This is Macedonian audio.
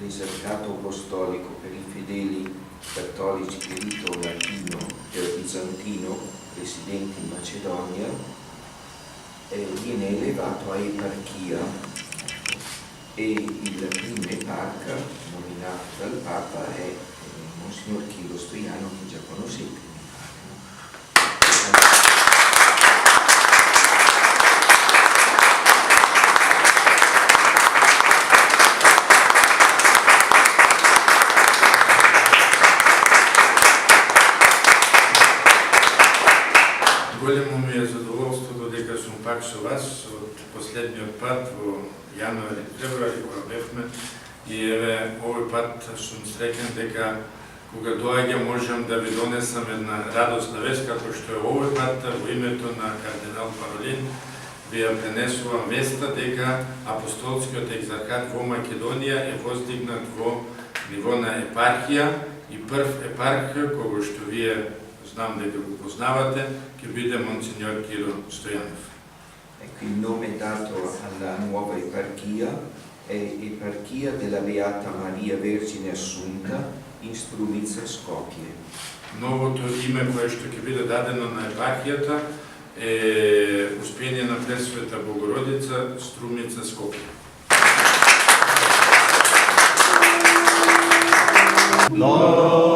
l'esercitato apostolico per i fedeli cattolici di rito latino e bizantino residenti in Macedonia, viene elevato a eparchia e il primo eparca nominato dal Papa è Monsignor Chilo Stoiano, che già conoscete. Големо ми е задоволството дека сум пак со вас од последниот пат во јануари, февруари, кога бевме, и еве овој пат сум среќен дека кога доаѓам можам да ви донесам една радосна вест, како што е овој пат во името на кардинал Паролин ви ја пренесувам веста дека апостолскиот екзархат во Македонија е воздигнат во ниво на епархија и прв епарх, кога што вие знам дека го познавате, che vede Monsignor Chilo Stoianov. Ecco, il nome dato alla nuova eparchia è Eparchia della Beata Maria Vergine Assunta in Strumica Skopje. Новото име кое што ќе биде дадено на епархијата е Успение на Пресвета Богородица, Струмица, Скопје. No.